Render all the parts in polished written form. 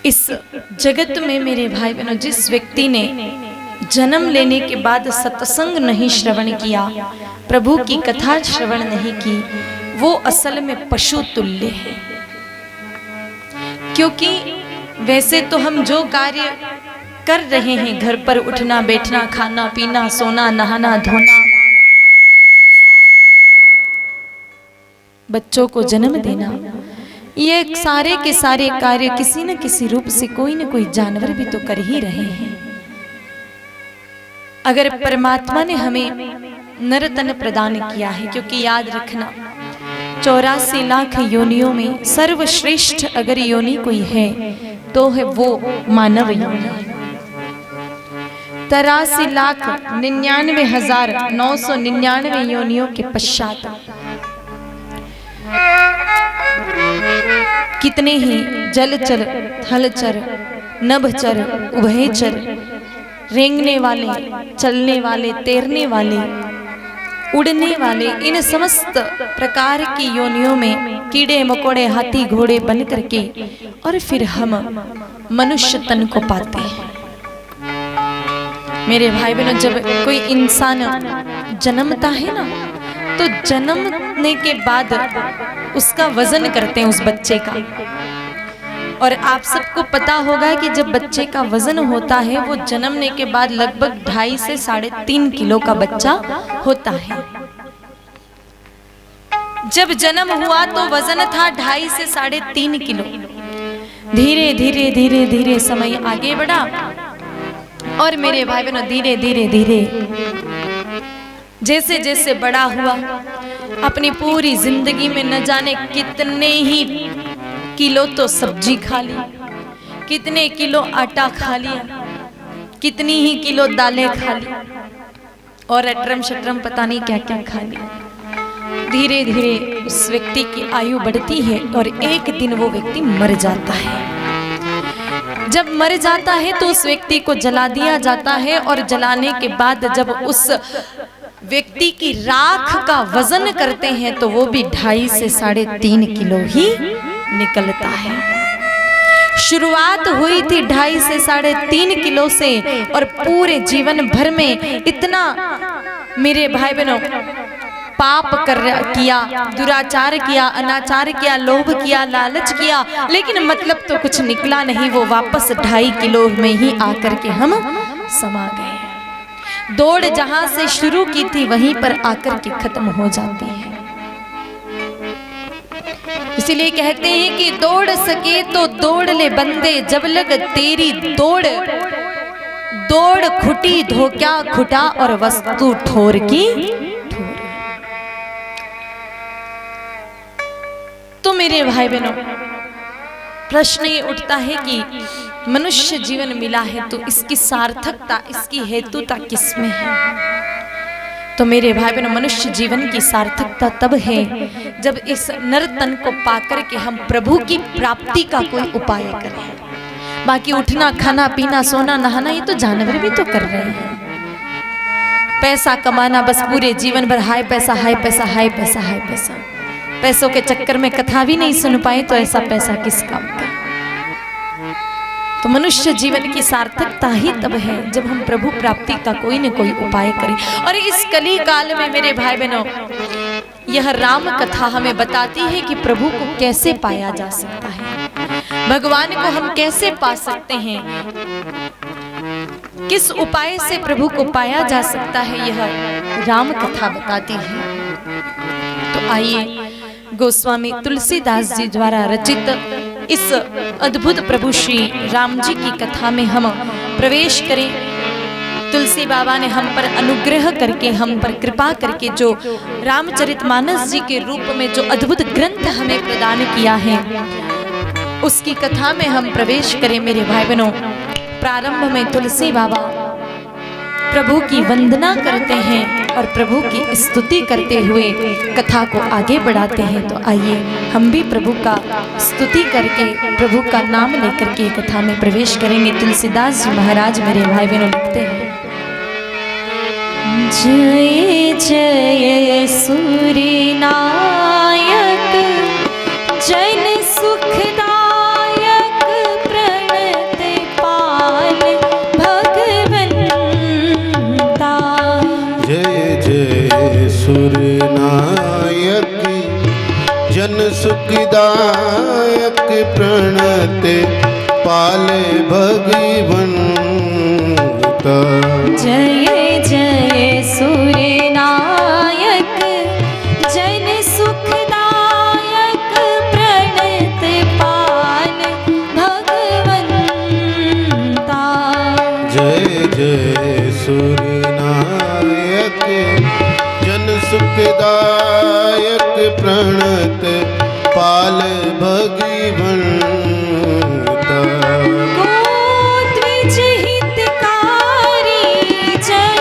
इस जगत में मेरे भाई बहनों, जिस व्यक्ति ने जन्म लेने के बाद सत्संग नहीं श्रवण किया, प्रभु की कथा श्रवण नहीं की, वो असल में पशु तुल्य है। क्योंकि वैसे तो हम जो कार्य कर रहे हैं, घर पर उठना बैठना, खाना पीना, सोना नहाना धोना, बच्चों को जन्म देना, ये सारे के सारे कार्य किसी न किसी रूप से कोई न कोई जानवर भी तो कर ही रहे हैं। अगर परमात्मा ने हमें नर तन प्रदान किया है, क्योंकि याद रखना 84 लाख योनियों में सर्वश्रेष्ठ अगर योनि कोई है तो है वो मानव योनि। 83,99,999 योनियों के पश्चात कितने ही जलचर, थलचर, नभचर, उभयचर, रेंगने वाले, चलने वाले, तैरने वाले, उड़ने वाले, इन समस्त प्रकार की योनियों में कीड़े मकोड़े, हाथी घोड़े बन करके और फिर हम मनुष्य तन को पाते हैं। मेरे भाई बहनों, जब कोई इंसान जन्मता है ना, तो जन्मने के बाद उसका वजन करते हैं उस बच्चे का। और आप सबको पता होगा कि जब बच्चे का वजन होता है, वो जन्मने के बाद लगभग 2.5 से 3.5 किलो का बच्चा होता है। जब जन्म हुआ तो वजन था 2.5 से 3.5 किलो। धीरे धीरे धीरे धीरे समय आगे बढ़ा और मेरे भाई बहनों, धीरे धीरे धीरे जैसे जैसे बड़ा हुआ, अपनी पूरी जिंदगी में न जाने कितने ही किलो तो सब्जी खा ली, कितने किलो आटा खा लिया, कितनी ही किलो दालें खा ली और अटरम शटरम पता नहीं क्या क्या खा लिया। धीरे धीरे उस व्यक्ति की आयु बढ़ती है और एक दिन वो व्यक्ति मर जाता है। जब मर जाता है तो उस व्यक्ति को जला दिया जाता है और जलाने के बाद जब उस व्यक्ति की राख का वजन करते हैं तो वो भी 2.5 से 3.5 किलो ही निकलता है। शुरुआत हुई थी 2.5 से 3.5 किलो से और पूरे जीवन भर में इतना मेरे भाई बहनों पाप किया, दुराचार किया, अनाचार किया, लोभ किया, लालच किया, लेकिन मतलब तो कुछ निकला नहीं। वो वापस 2.5 किलो में ही आकर के हम समा गए। दौड़ जहां से शुरू की थी वहीं पर आकर के खत्म हो जाती है। इसीलिए कहते हैं कि दौड़ सके तो दौड़ ले बंदे, जब लग तेरी दौड़, दौड़ खुटी धोक्या खुटा और वस्तु ठोर की ठोर। तो मेरे भाई बहनों, प्रश्न ये उठता है कि मनुष्य जीवन मिला है तो इसकी सार्थकता, इसकी हेतुता किसमें है? तो मेरे भाई बहनों, मनुष्य जीवन की सार्थकता तब है जब इस नर तन को पाकर के हम प्रभु की प्राप्ति का कोई उपाय करें। बाकी उठना, खाना, पीना, सोना, नहाना ये तो जानवर भी तो कर रहे हैं। पैसा कमाना बस पूरे जीवन भर, हाय पैसा, हाय पैसा, हाय पैसा, हाय पैसा। पैसों के चक्कर में कथा भी नहीं सुन पाए तो ऐसा पैसा किस काम का? तो मनुष्य जीवन की सार्थकता ही तब है जब हम प्रभु प्राप्ति का कोई न कोई उपाय करें। और इस कली काल में मेरे भाई बहनों, यह राम कथा हमें बताती है कि प्रभु को कैसे पाया जा सकता है, भगवान को हम कैसे पा सकते हैं, किस उपाय से प्रभु को पाया जा सकता है, यह राम कथा बताती है। तो आइए गोस्वामी तुलसीदास जी द्वारा रचित इस अद्भुत प्रभु श्री राम जी की कथा में हम प्रवेश करें। तुलसी बाबा ने हम पर अनुग्रह करके, हम पर कृपा करके जो रामचरितमानस जी के रूप में जो अद्भुत ग्रंथ हमें प्रदान किया है, उसकी कथा में हम प्रवेश करें। मेरे भाई बहनों, प्रारंभ में तुलसी बाबा प्रभु की वंदना करते हैं और प्रभु की स्तुति करते हुए कथा को आगे बढ़ाते हैं। तो आइए हम भी प्रभु का स्तुति करके, प्रभु का नाम लेकर के कथा में प्रवेश करेंगे। तुलसीदास जी महाराज मेरे भाई बहनों लिखते हैं, जय जय सूर्य नायक जन सुखदायक प्रणत सुर नायक जन सुखदायक प्रणत पाले भगवंता। जय जय सुर नायक जन सुखदायक प्रणत पाल भगवंता। जय जय सुर नायक जन सुखदायक प्रणत पाल भगवंता। गोद्विज हितकारी जय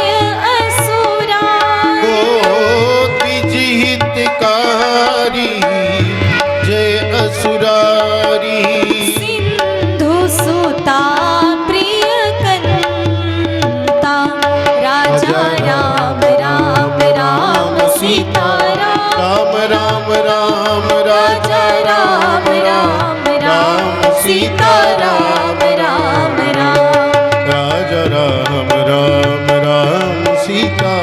असुरारी। गोद्विज हितकारी जय असुरारी। सिंधु सुता प्रियकंता। राजा राम राम राम सीता राम राम राम राजा राम राम राम सीता राम राम राम। राजा राम राम राम सीता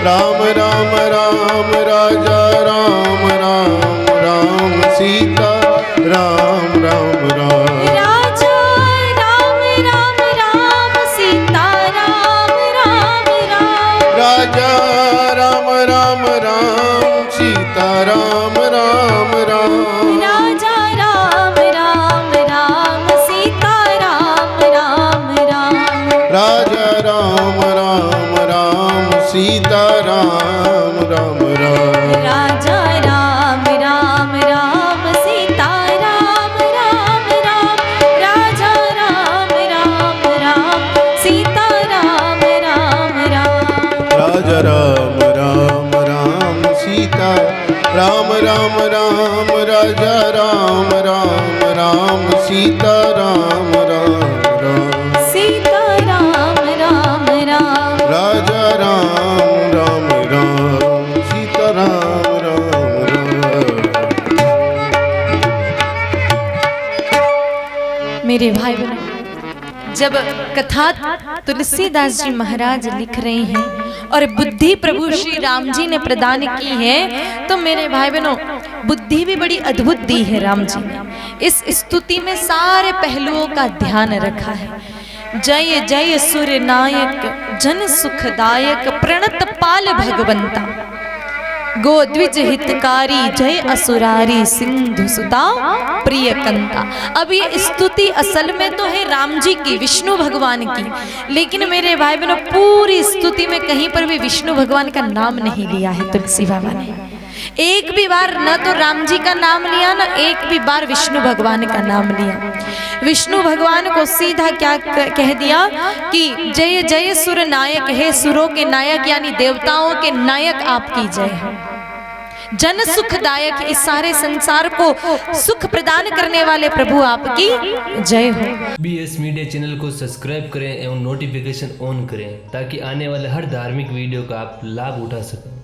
राम राम राम राजा राम राम राम सीता राम राम राम। राजा राम राम राम सीता राम राम राम। राजा राम राम राम सीता राम राम राम। राजा राम राम राम सीता राम राम राम। राजा राम राम राम सीता राम राम राम। राजा राम राम राम सीता राम राम राम। राजा राम राम राम सीता राम राम राम। राजा राम राम राम सीता राम राम राम। राजा राम राम राम सीता राम राम राम। सीता राम राम राम। राजा राम राम राम सीता राम राम राम। मेरे भाई बहनों, जब कथा तुलसीदास जी महाराज लिख रहे हैं और बुद्धि प्रभु श्री राम जी ने प्रदान की है, तो मेरे भाई बहनों बुद्धि भी बड़ी अद्भुत दी है राम जी ने। इस स्तुति में सारे पहलुओं का ध्यान रखा है। जय जय सुर नायक जन सुखदायक प्रणत पाल भगवंता। गोद्विज हितकारी जय असुरारी सिंधु सुता प्रियकंता। अब ये स्तुति असल में तो है राम जी की, विष्णु भगवान की, लेकिन मेरे भाई बहनों पूरी स्तुति में कहीं पर भी विष्णु भगवान का नाम नहीं लिया है तुलसी बाबा ने। एक भी बार न तो राम जी का नाम लिया, न एक भी बार विष्णु भगवान का नाम लिया। विष्णु भगवान को सीधा क्या कह दिया कि जय जय सुर नायक, है सुरों के नायक यानी देवताओं के नायक आपकी जय है। जन सुखदायक, इस सारे संसार को सुख प्रदान करने वाले प्रभु आपकी जय हो। BS मीडिया चैनल को सब्सक्राइब करें एवं नोटिफिकेशन ऑन करें ताकि आने वाले हर धार्मिक वीडियो का आप लाभ उठा सकें।